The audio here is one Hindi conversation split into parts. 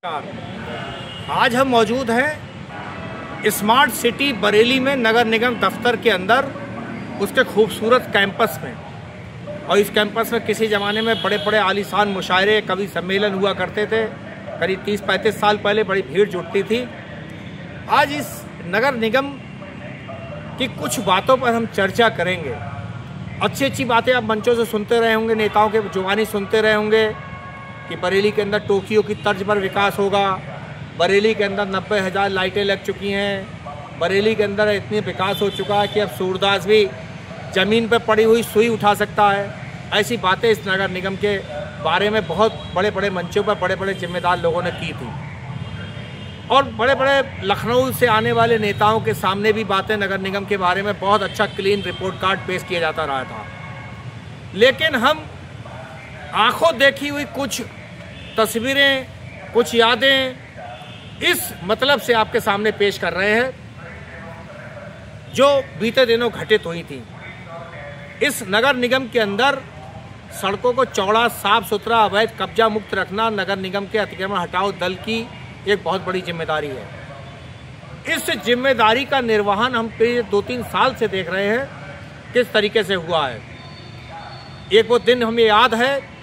आज हम मौजूद हैं स्मार्ट सिटी बरेली में नगर निगम दफ्तर के अंदर उसके खूबसूरत कैंपस में। और इस कैंपस में किसी ज़माने में बड़े बड़े आलीशान मुशायरे कवि सम्मेलन हुआ करते थे। करीब 30-35 साल पहले बड़ी भीड़ जुटती थी। आज इस नगर निगम की कुछ बातों पर हम चर्चा करेंगे। अच्छी अच्छी बातें आप मंचों से सुनते रहे होंगे, नेताओं के जुबानी सुनते रहे होंगे कि बरेली के अंदर टोक्यो की तर्ज पर विकास होगा, बरेली के अंदर 90,000 लाइटें लग चुकी हैं, बरेली के अंदर इतनी विकास हो चुका है कि अब सूरदास भी ज़मीन पर पड़ी हुई सुई उठा सकता है। ऐसी बातें इस नगर निगम के बारे में बहुत बड़े बड़े मंचों पर बड़े बड़े जिम्मेदार लोगों ने की थी। और बड़े बड़े लखनऊ से आने वाले नेताओं के सामने भी बातें नगर निगम के बारे में बहुत अच्छा क्लीन रिपोर्ट कार्ड पेश किया जाता रहा था। लेकिन हम आंखों देखी हुई कुछ तस्वीरें, कुछ यादें इस मतलब से आपके सामने पेश कर रहे हैं जो बीते दिनों घटित हुई थी। इस नगर निगम के अंदर सड़कों को चौड़ा, साफ सुथरा, अवैध कब्जा मुक्त रखना नगर निगम के अतिक्रमण हटाओ दल की एक बहुत बड़ी जिम्मेदारी है। इस जिम्मेदारी का निर्वहन हम पिछले 2-3 साल से देख रहे हैं किस तरीके से हुआ है। एक वो दिन हमें याद है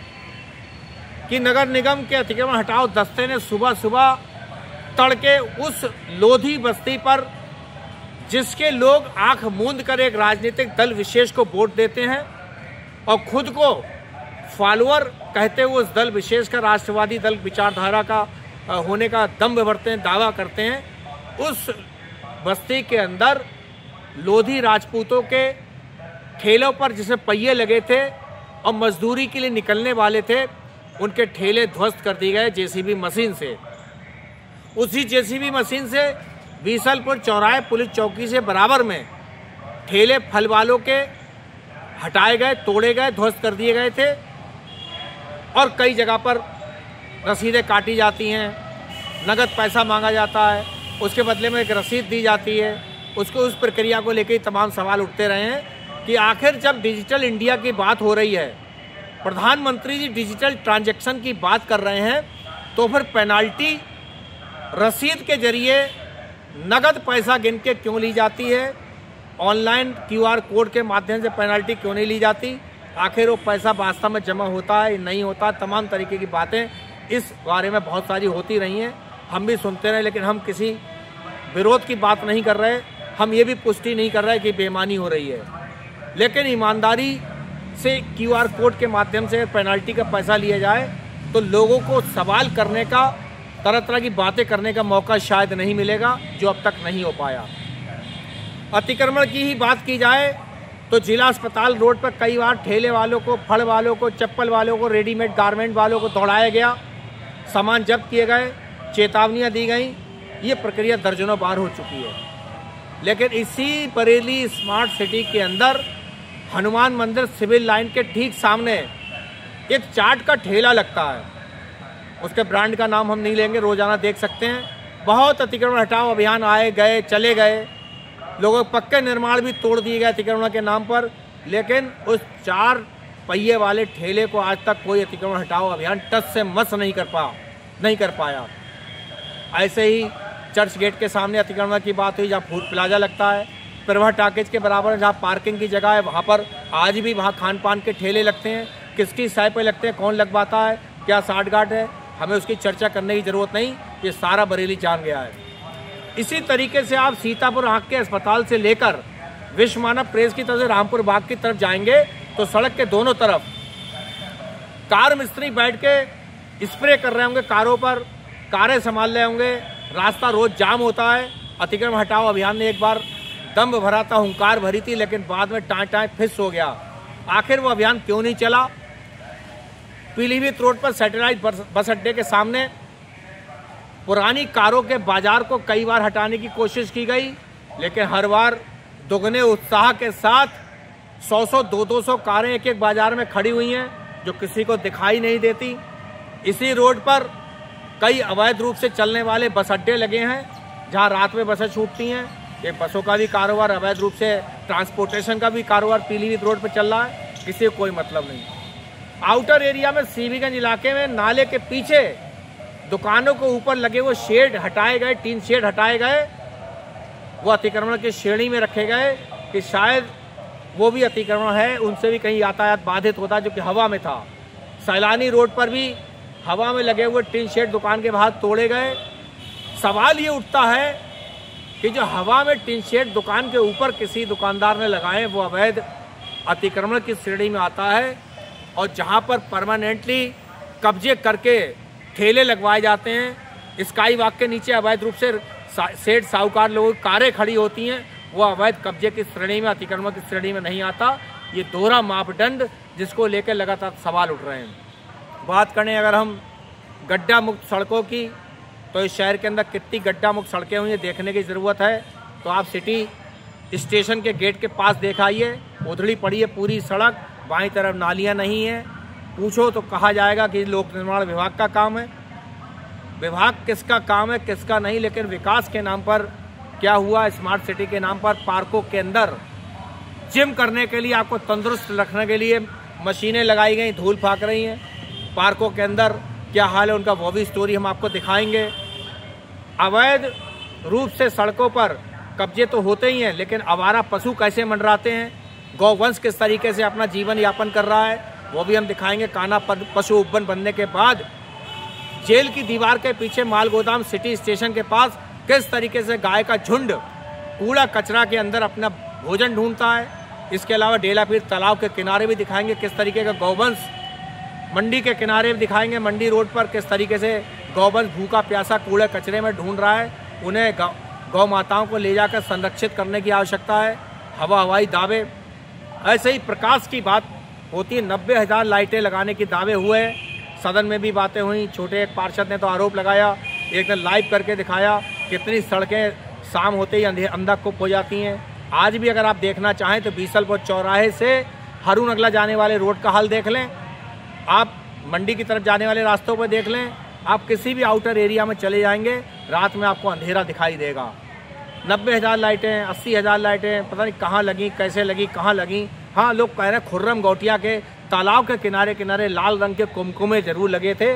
कि नगर निगम के अतिक्रमण हटाओ दस्ते ने सुबह सुबह तड़के उस लोधी बस्ती पर, जिसके लोग आंख मूंद कर एक राजनीतिक दल विशेष को वोट देते हैं और खुद को फॉलोअर कहते हुए उस दल विशेष का, राष्ट्रवादी दल विचारधारा का होने का दम्भ भरते हैं, दावा करते हैं, उस बस्ती के अंदर लोधी राजपूतों के ठेलों पर जिसमें पहिए लगे थे और मजदूरी के लिए निकलने वाले थे, उनके ठेले ध्वस्त कर दिए गए जेसीबी मशीन से। उसी जेसीबी मशीन से बीसलपुर चौराहे पुलिस चौकी से बराबर में ठेले फल वालों के हटाए गए, तोड़े गए, ध्वस्त कर दिए गए थे। और कई जगह पर रसीदें काटी जाती हैं, नगद पैसा मांगा जाता है, उसके बदले में एक रसीद दी जाती है। उसको उस प्रक्रिया को लेकर तमाम सवाल उठते रहे हैं कि आखिर जब डिजिटल इंडिया की बात हो रही है, प्रधानमंत्री जी डिजिटल ट्रांजैक्शन की बात कर रहे हैं, तो फिर पेनाल्टी रसीद के जरिए नगद पैसा गिन के क्यों ली जाती है? ऑनलाइन QR कोड के माध्यम से पेनाल्टी क्यों नहीं ली जाती? आखिर वो पैसा वास्तव में जमा होता है, नहीं होता? तमाम तरीके की बातें इस बारे में बहुत सारी होती रही हैं, हम भी सुनते रहे। लेकिन हम किसी विरोध की बात नहीं कर रहे, हम ये भी पुष्टि नहीं कर रहे कि बेईमानी हो रही है। लेकिन ईमानदारी से QR कोड के माध्यम से पेनाल्टी का पैसा लिया जाए तो लोगों को सवाल करने का, तरह तरह की बातें करने का मौका शायद नहीं मिलेगा, जो अब तक नहीं हो पाया। अतिक्रमण की ही बात की जाए तो जिला अस्पताल रोड पर कई बार ठेले वालों को, फल वालों को, चप्पल वालों को, रेडीमेड गारमेंट वालों को दौड़ाया गया, सामान जब्त किए गए, चेतावनियां दी गई। ये प्रक्रिया दर्जनों बार हो चुकी है। लेकिन इसी बरेली स्मार्ट सिटी के अंदर हनुमान मंदिर सिविल लाइन के ठीक सामने एक चाट का ठेला लगता है। उसके ब्रांड का नाम हम नहीं लेंगे, रोजाना देख सकते हैं। बहुत अतिक्रमण हटाओ अभियान आए गए, चले गए, लोगों के पक्के निर्माण भी तोड़ दिए गए अतिक्रमण के नाम पर। लेकिन उस 4 पहिए वाले ठेले को आज तक कोई अतिक्रमण हटाओ अभियान टच से मस नहीं कर पाया। ऐसे ही चर्च गेट के सामने अतिक्रमण की बात हुई, जहाँ फूड प्लाजा लगता है। प्रभा टाकेज के बराबर जहाँ पार्किंग की जगह है, वहाँ पर आज भी वहाँ खान पान के ठेले लगते हैं। किसकी साय पे लगते हैं, कौन लगवाता है, क्या साठगांठ है, हमें उसकी चर्चा करने की ज़रूरत नहीं, ये सारा बरेली जान गया है। इसी तरीके से आप सीतापुर आँख के अस्पताल से लेकर विश्व मानव प्रेस की तरफ से रामपुर बाग की तरफ जाएंगे तो सड़क के दोनों तरफ कार मिस्त्री बैठ के स्प्रे कर रहे होंगे कारों पर, कारें संभाल रहे होंगे, रास्ता रोज जाम होता है। अतिक्रमण हटाओ अभियान ने एक बार दम्भ भरा था, हुंकार भरी थी, लेकिन बाद में टाँय फिस हो गया। आखिर वो अभियान क्यों नहीं चला? पीलीभीत रोड पर सैटेलाइट बस अड्डे के सामने पुरानी कारों के बाजार को कई बार हटाने की कोशिश की गई, लेकिन हर बार दुगने उत्साह के साथ 100-100, 200-200 कारें एक बाजार में खड़ी हुई हैं, जो किसी को दिखाई नहीं देती। इसी रोड पर कई अवैध रूप से चलने वाले बस अड्डे लगे हैं, जहां रात में बसें छूटती हैं। ये बसों का भी कारोबार, अवैध रूप से ट्रांसपोर्टेशन का भी कारोबार पीलीभीत रोड पर चल रहा है, किसी को कोई मतलब नहीं। आउटर एरिया में सीवीगंज इलाके में नाले के पीछे दुकानों के ऊपर लगे वो शेड हटाए गए, टीन शेड हटाए गए, वो अतिक्रमण की श्रेणी में रखे गए कि शायद वो भी अतिक्रमण है, उनसे भी कहीं यातायात बाधित होता, जो कि हवा में था। सैलानी रोड पर भी हवा में लगे हुए टीन शेड दुकान के बाहर तोड़े गए। सवाल ये उठता है कि जो हवा में टीन शेड दुकान के ऊपर किसी दुकानदार ने लगाए, वो अवैध अतिक्रमण की श्रेणी में आता है। और जहाँ पर परमानेंटली कब्जे करके ठेले लगवाए जाते हैं, स्काई वॉक के नीचे अवैध रूप से सेठ साहूकार लोगों की कारें खड़ी होती हैं, वो अवैध कब्जे की श्रेणी में, अतिक्रमण की श्रेणी में नहीं आता। ये दोहरा मापदंड जिसको लेकर लगातार सवाल उठ रहे हैं। बात करें अगर हम गड्ढा मुक्त सड़कों की, तो इस शहर के अंदर कितनी गड्ढा मुक्त सड़कें हुई हैं देखने की ज़रूरत है। तो आप सिटी स्टेशन के गेट के पास देखाइए, उधड़ी पड़ी है पूरी सड़क, बाईं तरफ नालियाँ नहीं हैं। पूछो तो कहा जाएगा कि लोक निर्माण विभाग का काम है। विभाग किसका काम है किसका नहीं, लेकिन विकास के नाम पर क्या हुआ, स्मार्ट सिटी के नाम पर पार्कों के अंदर जिम करने के लिए, आपको तंदुरुस्त रखने के लिए मशीनें लगाई गई, धूल फाक रही हैं। पार्कों के अंदर क्या हाल है उनका, वो भी स्टोरी हम आपको दिखाएंगे। अवैध रूप से सड़कों पर कब्जे तो होते ही हैं, लेकिन आवारा पशु कैसे मंडराते हैं, गौवंश किस तरीके से अपना जीवन यापन कर रहा है, वो भी हम दिखाएंगे। कान्हा पशु उपवन बनने के बाद जेल की दीवार के पीछे माल गोदाम सिटी स्टेशन के पास किस तरीके से गाय का झुंड कूड़ा कचरा के अंदर अपना भोजन ढूंढता है। इसके अलावा डेलापीर तालाब के किनारे भी दिखाएंगे किस तरीके का गौवंश, मंडी के किनारे भी दिखाएंगे, मंडी रोड पर किस तरीके से गौवंश भूखा प्यासा कूड़े कचरे में ढूंढ रहा है। उन्हें गौ माताओं को ले जाकर संरक्षित करने की आवश्यकता है। हवाई दावे, ऐसे ही प्रकाश की बात होती है। 90,000 लाइटें लगाने के दावे हुए, सदन में भी बातें हुई। छोटे एक पार्षद ने तो आरोप लगाया, एक ने लाइव करके दिखाया कितनी सड़कें शाम होते ही अंधाधुंध हो जाती हैं। आज भी अगर आप देखना चाहें तो बीसलपुर चौराहे से हरू नगला जाने वाले रोड का हाल देख लें, आप मंडी की तरफ जाने वाले रास्तों पर देख लें, आप किसी भी आउटर एरिया में चले जाएंगे, रात में आपको अंधेरा दिखाई देगा। 90,000 लाइटें, 80,000 लाइटें, पता नहीं कहाँ लगी, कैसे लगी, कहाँ लगी। हाँ, लोग कह रहे हैं खुर्रम गौटिया के तालाब के किनारे किनारे लाल रंग के कुमकुमे जरूर लगे थे,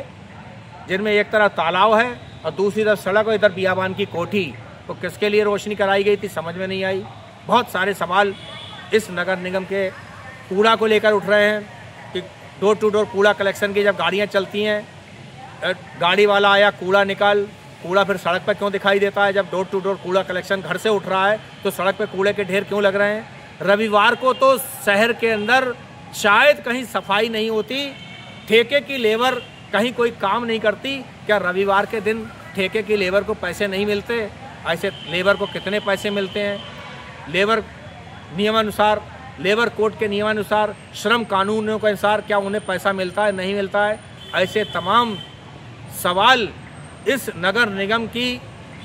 जिनमें एक तरफ तालाब है और दूसरी तरफ सड़क और इधर बियाबान की कोठी। तो किसके लिए रोशनी कराई गई थी समझ में नहीं आई। बहुत सारे सवाल इस नगर निगम के कूड़ा को लेकर उठ रहे हैं कि डोर टू डोर कूड़ा कलेक्शन की जब गाड़ियाँ चलती हैं, गाड़ी वाला आया कूड़ा निकाल, कूड़ा फिर सड़क पर क्यों दिखाई देता है। जब डोर टू डोर कूड़ा कलेक्शन घर से उठ रहा है तो सड़क पर कूड़े के ढेर क्यों लग रहे हैं। रविवार को तो शहर के अंदर शायद कहीं सफाई नहीं होती, ठेके की लेबर कहीं कोई काम नहीं करती। क्या रविवार के दिन ठेके की लेबर को पैसे नहीं मिलते? ऐसे लेबर को कितने पैसे मिलते हैं? लेबर नियमानुसार, लेबर कोड के नियमानुसार, श्रम कानूनों के अनुसार क्या उन्हें पैसा मिलता है, नहीं मिलता है? ऐसे तमाम सवाल इस नगर निगम की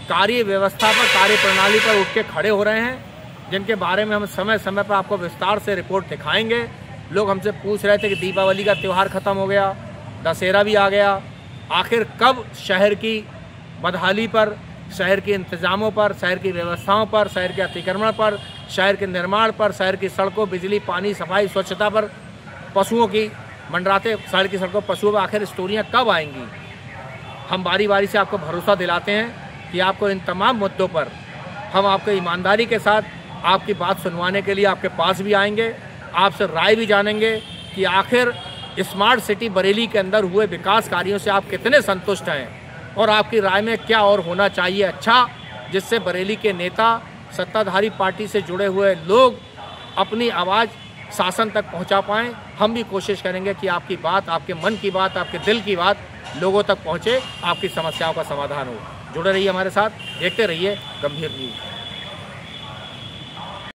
कार्य व्यवस्था पर, कार्य प्रणाली पर उठ के खड़े हो रहे हैं, जिनके बारे में हम समय समय पर आपको विस्तार से रिपोर्ट दिखाएंगे। लोग हमसे पूछ रहे थे कि दीपावली का त्यौहार ख़त्म हो गया, दशहरा भी आ गया, आखिर कब शहर की बदहाली पर, शहर के इंतज़ामों पर, शहर की व्यवस्थाओं पर, शहर के अतिक्रमण पर, शहर के निर्माण पर, शहर की सड़कों, बिजली, पानी, सफाई, स्वच्छता पर, पशुओं की मंडराते शहर की सड़कों, पशुओं पर आखिर स्टोरियाँ कब आएंगी? हम बारी बारी से आपको भरोसा दिलाते हैं कि आपको इन तमाम मुद्दों पर हम आपको ईमानदारी के साथ आपकी बात सुनवाने के लिए आपके पास भी आएंगे, आपसे राय भी जानेंगे कि आखिर स्मार्ट सिटी बरेली के अंदर हुए विकास कार्यों से आप कितने संतुष्ट हैं और आपकी राय में क्या और होना चाहिए अच्छा, जिससे बरेली के नेता, सत्ताधारी पार्टी से जुड़े हुए लोग अपनी आवाज़ शासन तक पहुंचा पाएं। हम भी कोशिश करेंगे कि आपकी बात, आपके मन की बात, आपके दिल की बात लोगों तक पहुंचे, आपकी समस्याओं का समाधान हो। जुड़े रहिए हमारे साथ, देखते रहिए गंभीर न्यूज़।